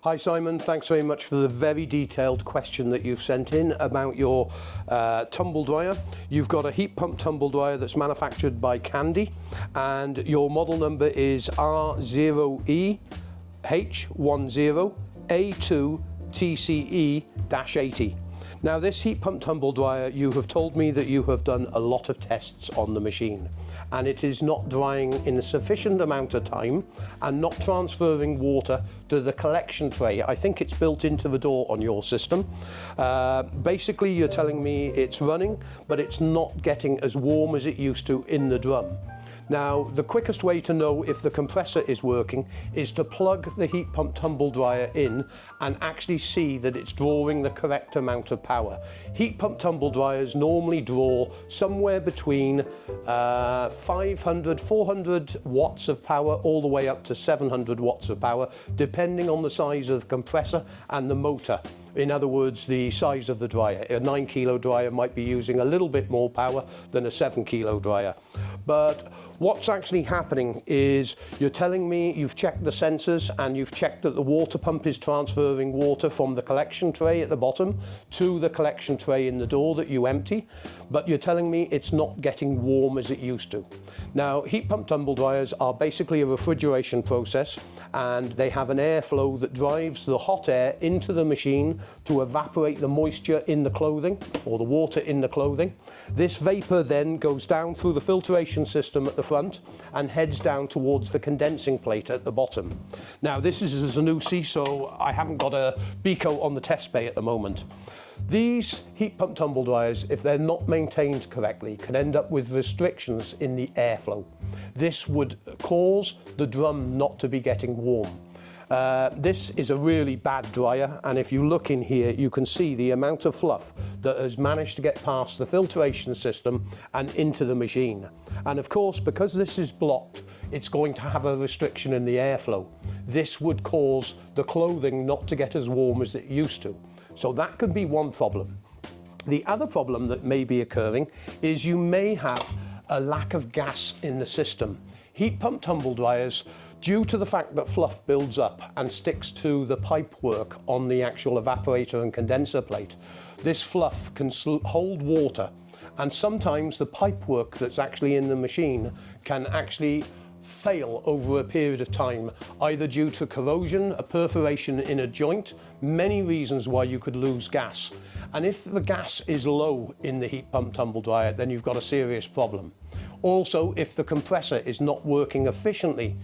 Hi Simon, thanks very much for the very detailed question that you've sent in about your tumble dryer. You've got a heat pump tumble dryer that's manufactured by Candy and your model number is R0E H10A2TCE-80. Now this heat pump tumble dryer, you have told me that you have done a lot of tests on the machine and it is not drying in a sufficient amount of time and not transferring water to the collection tray. I think it's built into the door on your system. Basically you're telling me it's running but it's not getting as warm as it used to in the drum. Now, the quickest way to know if the compressor is working is to plug the heat pump tumble dryer in and actually see that it's drawing the correct amount of power. Heat pump tumble dryers normally draw somewhere between 500, 400 watts of power all the way up to 700 watts of power, depending on the size of the compressor and the motor. In other words, the size of the dryer. A 9 kilo dryer might be using a little bit more power than a 7 kilo dryer. But what's actually happening is you're telling me you've checked the sensors and you've checked that the water pump is transferring water from the collection tray at the bottom to the collection tray in the door that you empty, but you're telling me it's not getting warm as it used to. Now, heat pump tumble dryers are basically a refrigeration process and they have an airflow that drives the hot air into the machine to evaporate the moisture in the clothing or the water in the clothing. This vapor then goes down through the filtration system at the front and heads down towards the condensing plate at the bottom. Now this is a Zanussi, so I haven't got a Beco on the test bay at the moment. These heat pump tumble dryers, if they're not maintained correctly, can end up with restrictions in the airflow. This would cause the drum not to be getting warm. This is a really bad dryer, and if you look in here you can see the amount of fluff that has managed to get past the filtration system and into the machine. And of course, because this is blocked, it's going to have a restriction in the airflow. This would cause the clothing not to get as warm as it used to. So that could be one problem. The other problem that may be occurring is you may have a lack of gas in the system. Heat pump tumble dryers, due to the fact that fluff builds up and sticks to the pipe work on the actual evaporator and condenser plate, this fluff can hold water, and sometimes the pipe work that's actually in the machine can actually fail over a period of time, either due to corrosion, a perforation in a joint, many reasons why you could lose gas. And if the gas is low in the heat pump tumble dryer, then you've got a serious problem. Also, if the compressor is not working efficiently,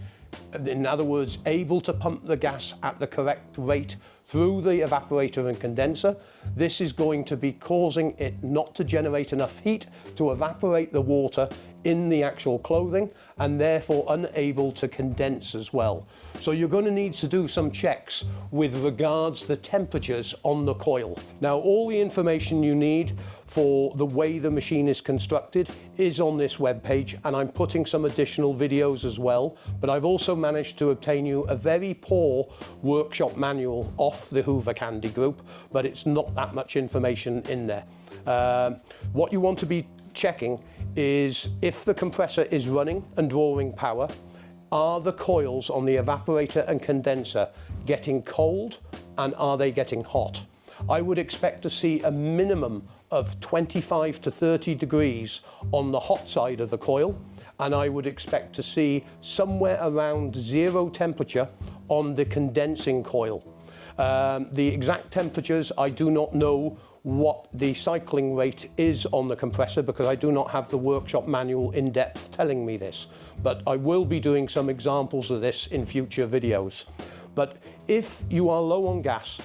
in other words, able to pump the gas at the correct rate through the evaporator and condenser, this is going to be causing it not to generate enough heat to evaporate the water in the actual clothing and therefore unable to condense as well. So you're going to need to do some checks with regards to the temperatures on the coil. Now, all the information you need for the way the machine is constructed is on this web page, and I'm putting some additional videos as well, but I've also managed to obtain you a very poor workshop manual off the Hoover Candy group, but it's not that much information in there. What you want to be checking is if the compressor is running and drawing power, are the coils on the evaporator and condenser getting cold and are they getting hot? I would expect to see a minimum of 25 to 30 degrees on the hot side of the coil, and I would expect to see somewhere around 0 temperature on the condensing coil. The exact temperatures, I do not know what the cycling rate is on the compressor because I do not have the workshop manual in depth telling me this, but I will be doing some examples of this in future videos. But if you are low on gas,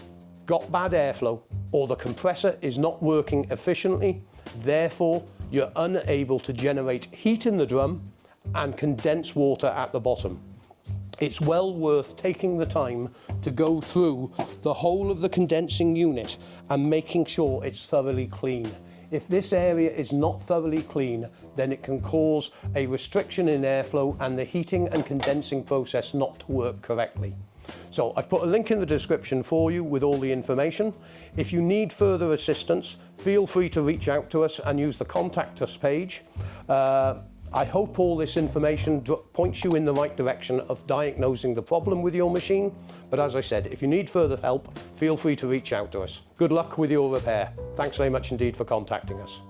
got bad airflow, or the compressor is not working efficiently, therefore you're unable to generate heat in the drum and condense water at the bottom, it's well worth taking the time to go through the whole of the condensing unit and making sure it's thoroughly clean. If this area is not thoroughly clean, then it can cause a restriction in airflow and the heating and condensing process not to work correctly. So I've put a link in the description for you with all the information. If you need further assistance, feel free to reach out to us and use the contact us page. I hope all this information points you in the right direction of diagnosing the problem with your machine. But as I said, if you need further help, feel free to reach out to us. Good luck with your repair. Thanks very much indeed for contacting us.